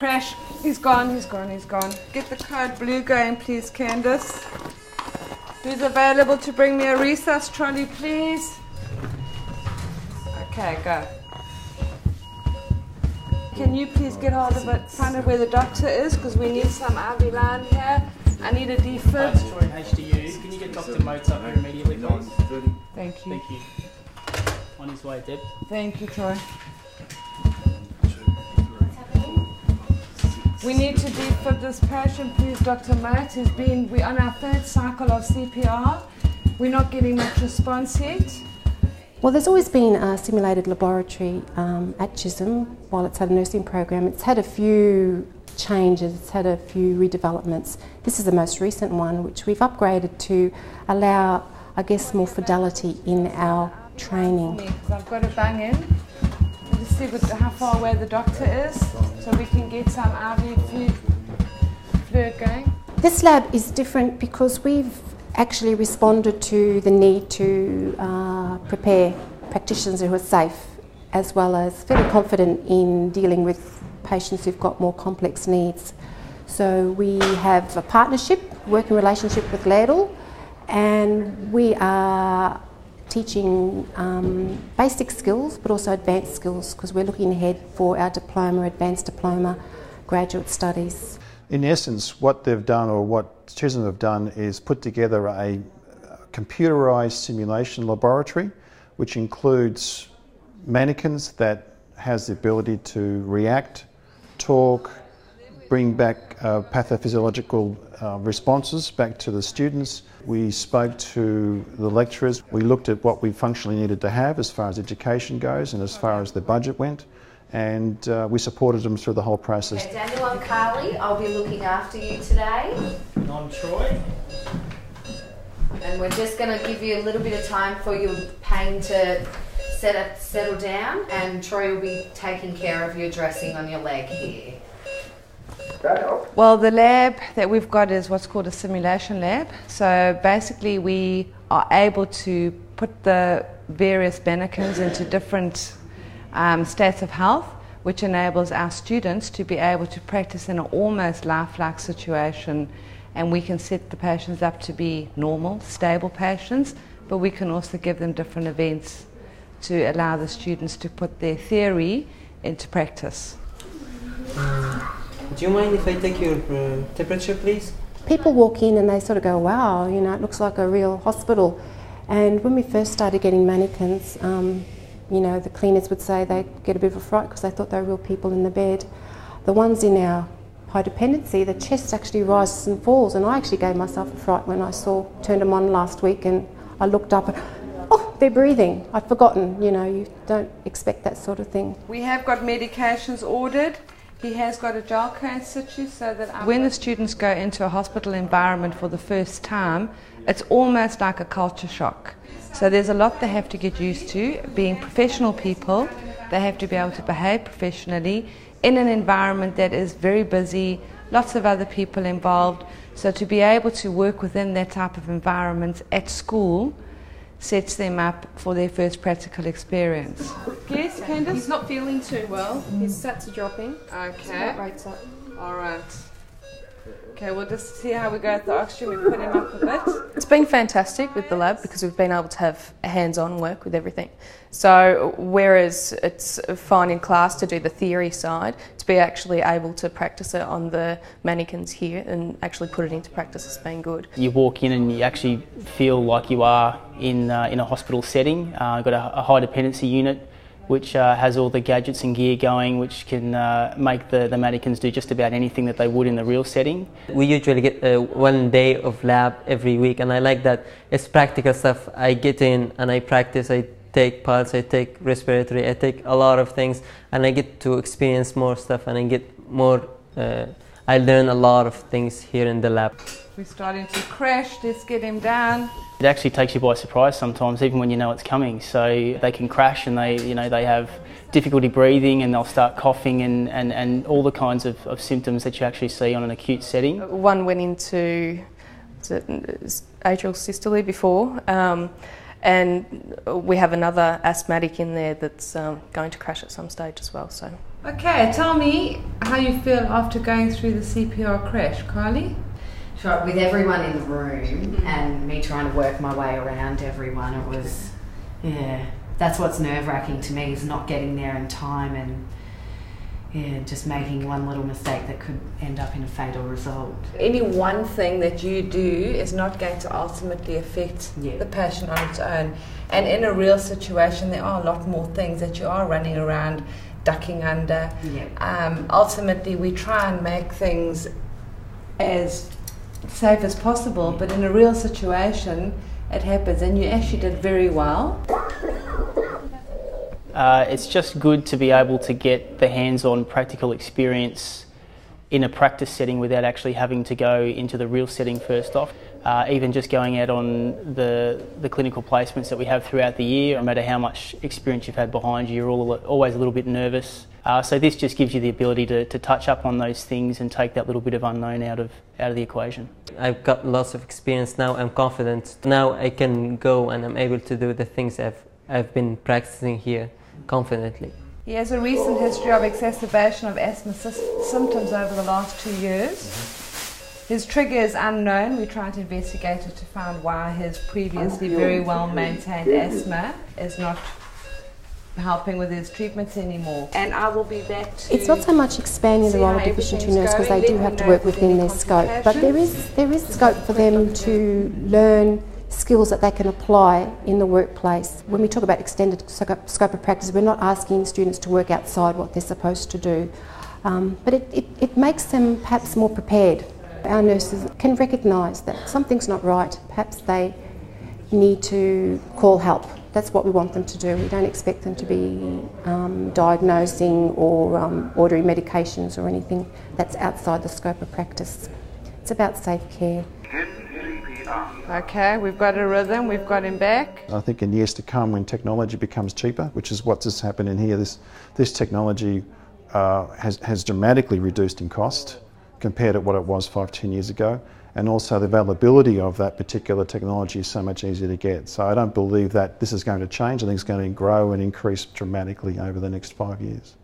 Crash, he's gone. Get the code blue going, please, Candice. Who's available to bring me a resus trolley, please? Okay, go. Can you please get hold of it, find out where the doctor is, because we need some IV line here. I need a defib. Troy in HDU. Can you get Dr. Motes up here immediately, please? Thank you. Thank you. On his way, Deb. Thank you, Troy. We need to defib this patient, please, Dr. Motes. We're on our third cycle of CPR. We're not getting much response yet. Well, there's always been a simulated laboratory at Chisholm while it's had a nursing program. It's had a few changes, it's had a few redevelopments. This is the most recent one, which we've upgraded to allow, I guess, more fidelity in our training. I've got to bang in. Let's see how far away the doctor is, so we can get some IV fluid going. This lab is different because we've actually responded to the need to prepare practitioners who are safe, as well as fairly confident in dealing with patients who've got more complex needs. So we have a partnership, working relationship with Laerdal, and we are teaching basic skills but also advanced skills, because we're looking ahead for our diploma, advanced diploma, graduate studies. In essence, what they've done, or what Chisholm have done, is put together a computerised simulation laboratory, which includes mannequins that has the ability to react, talk, bring back pathophysiological responses back to the students. We spoke to the lecturers. We looked at what we functionally needed to have as far as education goes and as far as the budget went, and we supported them through the whole process. Okay, Daniel, I'm Carly. I'll be looking after you today. And I'm Troy. And we're just going to give you a little bit of time for your pain to settle down, and Troy will be taking care of your dressing on your leg here. Well, the lab that we've got is what's called a simulation lab. So basically we are able to put the various mannequins into different states of health, which enables our students to be able to practice in an almost lifelike situation, and we can set the patients up to be normal, stable patients, but we can also give them different events to allow the students to put their theory into practice. Do you mind if I take your temperature, please? People walk in and they sort of go, wow, you know, it looks like a real hospital. And when we first started getting mannequins, you know, the cleaners would say they get a bit of a fright because they thought they were real people in the bed. The ones in our high dependency, the chest actually rises and falls, and I actually gave myself a fright when I turned them on last week, and I looked up and, oh, they're breathing. I'd forgotten, you know, you don't expect that sort of thing. We have got medications ordered. He has got a gel in situ, so that when the students go into a hospital environment for the first time, it's almost like a culture shock. So there's a lot they have to get used to. Being professional people, they have to be able to behave professionally in an environment that is very busy, lots of other people involved. So to be able to work within that type of environment at school sets them up for their first practical experience. Yes, Candice? He's not feeling too well. His sats are dropping. Okay. Heart rate's up. All right. Okay, we'll just see how we go at the oxygen. We put him up a bit. It's been fantastic with the lab because we've been able to have hands-on work with everything. So whereas it's fine in class to do the theory side, to be actually able to practice it on the mannequins here and actually put it into practice has been good. You walk in and you actually feel like you are in a hospital setting. Got a high dependency unit which has all the gadgets and gear going, which can make the mannequins do just about anything that they would in the real setting. We usually get 1 day of lab every week, and I like that it's practical stuff. I get in and I practice, I take pulse, I take respiratory, I take a lot of things, and I get to experience more stuff, and I get more, I learn a lot of things here in the lab. We're starting to crash, let's get him down. It actually takes you by surprise sometimes, even when you know it's coming. So they can crash and they have difficulty breathing, and they'll start coughing and all the kinds of symptoms that you actually see on an acute setting. One went into atrial systole before, and we have another asthmatic in there that's going to crash at some stage as well. So. Okay, tell me how you feel after going through the CPR crash, Kylie? Sure, with everyone in the room and me trying to work my way around everyone, it was, yeah, that's what's nerve-wracking to me, is not getting there in time and just making one little mistake that could end up in a fatal result. Any one thing that you do is not going to ultimately affect the patient on its own. And in a real situation, there are a lot more things that you are running around, ducking under. Ultimately, we try and make things as safe as possible, but in a real situation, it happens, and you actually did very well. It's just good to be able to get the hands-on practical experience in a practice setting without actually having to go into the real setting first off. Even just going out on the clinical placements that we have throughout the year, no matter how much experience you've had behind you, you're always a little bit nervous. So this just gives you the ability to touch up on those things and take that little bit of unknown out of the equation. I've got lots of experience now. I'm confident. Now I can go and I'm able to do the things I've been practicing here confidently. He has a recent history of exacerbation of asthma symptoms over the last 2 years. His trigger is unknown. We're trying to investigate it to find why his previously very well maintained asthma is not helping with his treatments anymore. And I will be back to... It's not so much expanding the role of Division 2 nurse, because they do have to work within their scope, but there is scope for them to learn skills that they can apply in the workplace. When we talk about extended scope of practice, we're not asking students to work outside what they're supposed to do, but it makes them perhaps more prepared. Our nurses can recognise that something's not right. Perhaps they need to call help. That's what we want them to do. We don't expect them to be diagnosing or ordering medications or anything that's outside the scope of practice. It's about safe care. Okay, we've got a rhythm, we've got him back. I think in years to come, when technology becomes cheaper, which is what's just happened in here, this technology has dramatically reduced in cost compared to what it was 5-10 years ago, and also the availability of that particular technology is so much easier to get. So I don't believe that this is going to change. I think it's going to grow and increase dramatically over the next 5 years.